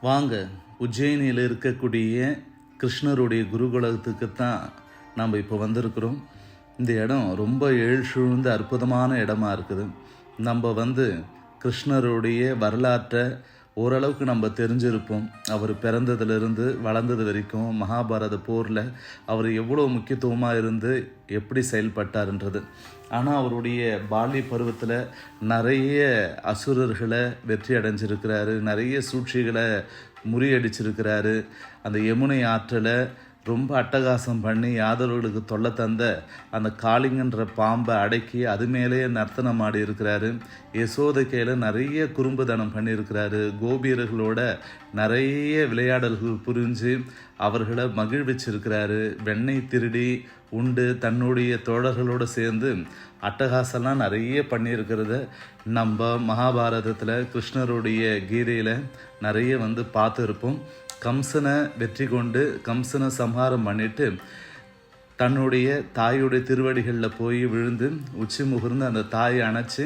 வாங்க, உஜ்ஜயினியில் இருக்கக்கூடிய கிருஷ்ணருடைய குருகுலத்துக்கு தான் நம்ம இப்போ வந்திருக்கிறோம். இந்த இடம் ரொம்ப சூழ்ந்த அற்புதமான இடமா இருக்குது. நம்ம கிருஷ்ணருடைய வரலாற்றை ஓரளவுக்கு நம்ம தெரிஞ்சிருப்போம். அவர் பிறந்ததுலேருந்து வளர்ந்தது வரைக்கும் மகாபாரத போரில் அவர் எவ்வளோ முக்கியத்துவமாக இருந்து எப்படி செயல்பட்டார்ன்றது. ஆனால் அவருடைய பால்ய பருவத்தில் நிறைய அசுரர்களை வெற்றி அடைஞ்சிருக்கிறாரு, நிறைய சூழ்ச்சிகளை முறியடிச்சிருக்கிறாரு. அந்த யமுனை ஆற்றில் ரொம்ப அட்டகாசம் பண்ணி யாதவர்களுக்கு தொல்லை தந்த அந்த காளிங்கன்ற பாம்பை அடக்கி அது மேலேயே நர்த்தனம் ஆடி இருக்கிறாரு. யசோதைக்கையில் நிறைய குறும்புதனம் பண்ணியிருக்கிறாரு. கோபியர்களோட நிறைய விளையாடல்கள் புரிஞ்சு அவர்களை மகிழ்விச்சிருக்கிறாரு. வெண்ணெய் திருடி உண்டு தன்னுடைய தோழர்களோடு சேர்ந்து அட்டகாசம்லாம் நிறைய பண்ணியிருக்கிறத நம்ம மகாபாரதத்தில் கிருஷ்ணருடைய கீதையில் நிறைய பார்த்துருப்போம். கம்சனை வெற்றி கொண்டு கம்சனை சம்ஹாரம் பண்ணிட்டு தன்னுடைய தாயுடைய திருவடிகளில் போய் விழுந்து உச்சி முகர்ந்து அந்த தாயை அணைச்சி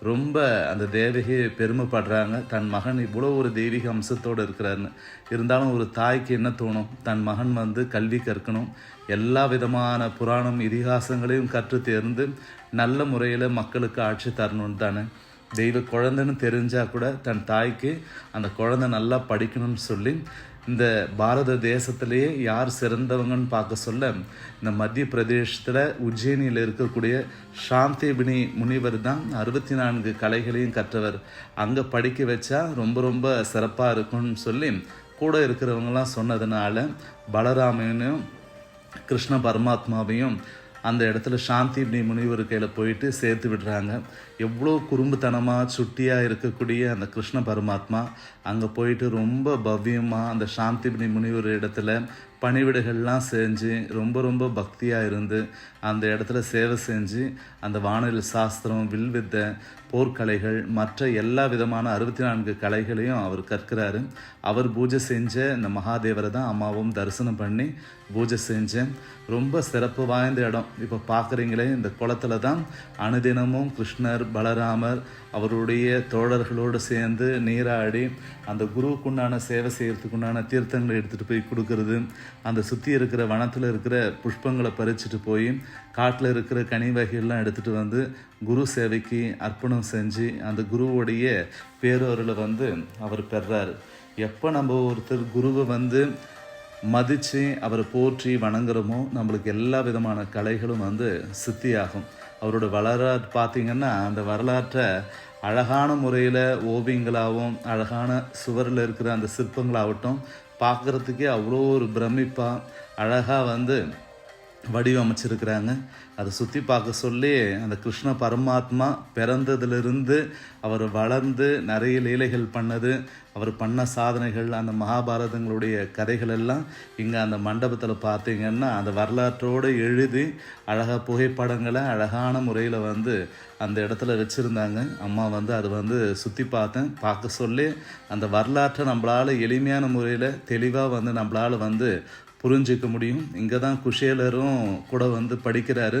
ரொம்ப அந்த தேவகையை பெருமைப்படுறாங்க. தன் மகன் இவ்வளோ ஒரு தெய்வீக அம்சத்தோடு இருக்கிறாருன்னு. இருந்தாலும் ஒரு தாய்க்கு என்ன தோணும்? தன் மகன் கல்வி கற்கணும், எல்லா விதமான புராணம் இதிகாசங்களையும் கற்று தேர்ந்து நல்ல முறையில் மக்களுக்கு ஆட்சி தரணும்னு தானே. தெய்வ குழந்தைன்னு தெரிஞ்சால் கூட தன் தாய்க்கு அந்த குழந்தை நல்லா படிக்கணும்னு சொல்லி இந்த பாரத தேசத்திலேயே யார் சிறந்தவங்கன்னு பார்க்க சொல்ல இந்த மத்திய பிரதேசத்தில் உஜ்ஜயினியில் இருக்கக்கூடிய சாந்திபினி முனிவர் தான் 64 கலைகளையும் கற்றவர். அங்கே படிக்க வச்சா ரொம்ப ரொம்ப சிறப்பாக இருக்கும்னு சொல்லி கூட இருக்கிறவங்களாம் சொன்னதுனால பலராமனையும் கிருஷ்ண பரமாத்மாவையும் அந்த இடத்துல சாந்திபினி முனிவர் கையில் போயிட்டு சேர்த்து விடுறாங்க. எவ்வளோ குறும்புத்தனமாக சுட்டியாக இருக்கக்கூடிய அந்த கிருஷ்ண பரமாத்மா அங்கே போயிட்டு ரொம்ப பவ்யமாக அந்த சாந்திபினி முனிவர் இடத்துல பணிவிடைகள்லாம் செஞ்சு ரொம்ப ரொம்ப பக்தியாக இருந்து அந்த இடத்துல சேவை செஞ்சு அந்த வானிலை சாஸ்திரம், வில்வித்தை, போர்க்கலைகள், மற்ற எல்லா விதமான 64 கலைகளையும் அவர் கற்கிறாரு. அவர் பூஜை செஞ்ச இந்த மகாதேவரை தான் அம்மாவும் தரிசனம் பண்ணி பூஜை செஞ்சேன். ரொம்ப சிறப்பு வாய்ந்த இடம். இப்போ பார்க்குறீங்களே, இந்த குளத்தில் தான் அனுதினமும் கிருஷ்ணர், பலராமர் அவருடைய தோழர்களோடு சேர்ந்து நீராடி அந்த குருவுக்குண்டான சேவை செய்கிறதுக்குண்டான தீர்த்தங்களை எடுத்துகிட்டு போய் கொடுக்கறது, அந்த சுற்றி இருக்கிற வனத்தில் இருக்கிற புஷ்பங்களை பறிச்சுட்டு போய் காட்டில் இருக்கிற கனி வகைகள்லாம் எடுத்துகிட்டு குரு சேவைக்கு அர்ப்பணம் செஞ்சு அந்த குருவுடைய பேரொருளை அவர் பெறாரு. எப்போ நம்ம ஒருத்தர் குருவை மதித்து அவரை போற்றி வணங்குறோமோ நம்மளுக்கு எல்லா விதமான கலைகளும் சித்தியாகும். அவரோட வரலாறு பார்த்திங்கன்னா அந்த வரலாற்றை அழகான முறையில் ஓவியங்களாகவும் அழகான சுவரில் இருக்கிற அந்த சிற்பங்களாகட்டும் பார்க்குறதுக்கே அவ்வளோ ஒரு பிரமிப்பாக அழகாக வடிவமைச்சிருக்கிறாங்க. அதை சுற்றி பார்க்க சொல்லி அந்த கிருஷ்ண பரமாத்மா பிறந்ததுலேருந்து அவர் வளர்ந்து நிறைய லீலைகள் பண்ணது, அவர் பண்ண சாதனைகள், அந்த மகாபாரதங்களுடைய கதைகள் எல்லாம் இங்கே அந்த மண்டபத்தில் பார்த்தீங்கன்னா அந்த வரலாற்றோடு எழுதி அழகாக புகைப்படங்களை அழகான முறையில் அந்த இடத்துல வச்சுருந்தாங்க. அம்மா அது சுற்றி பார்க்க சொல்லி அந்த வரலாற்றை நம்மளால் எளிமையான முறையில் தெளிவாக நம்மளால் புரிஞ்சிக்க முடியும். இங்கே தான் குஷேலரும் கூட படிக்கிறாரு.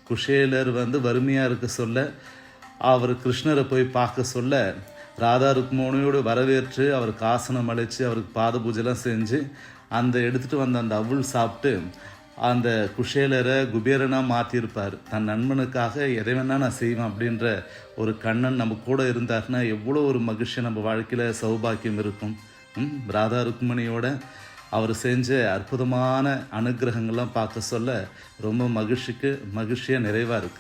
குஷேலர் வறுமையாக இருக்க சொல்ல அவர் கிருஷ்ணரை போய் பார்க்க சொல்ல ராதா ருக்மணியோடு வரவேற்று அவருக்கு ஆசனம் அழைச்சி அவருக்கு பாத பூஜைலாம் செஞ்சு அந்த எடுத்துகிட்டு அந்த அவுள் சாப்பிட்டு அந்த குஷேலரை குபேரனாக மாற்றியிருப்பார். தன் நண்பனுக்காக எதை வேணால் நான் செய்வேன் அப்படின்ற ஒரு கண்ணன் நம்ம கூட இருந்தாருன்னா எவ்வளோ ஒரு மகிழ்ச்சி நம்ம வாழ்க்கையில் சௌபாக்கியம் இருக்கும். ராதா ருக்மணியோட அவர் செஞ்ச அற்புதமான அனுகிரகங்கள்லாம் பார்க்க சொல்ல ரொம்ப மகிழ்ச்சியாக நிறைவாக இருக்குது.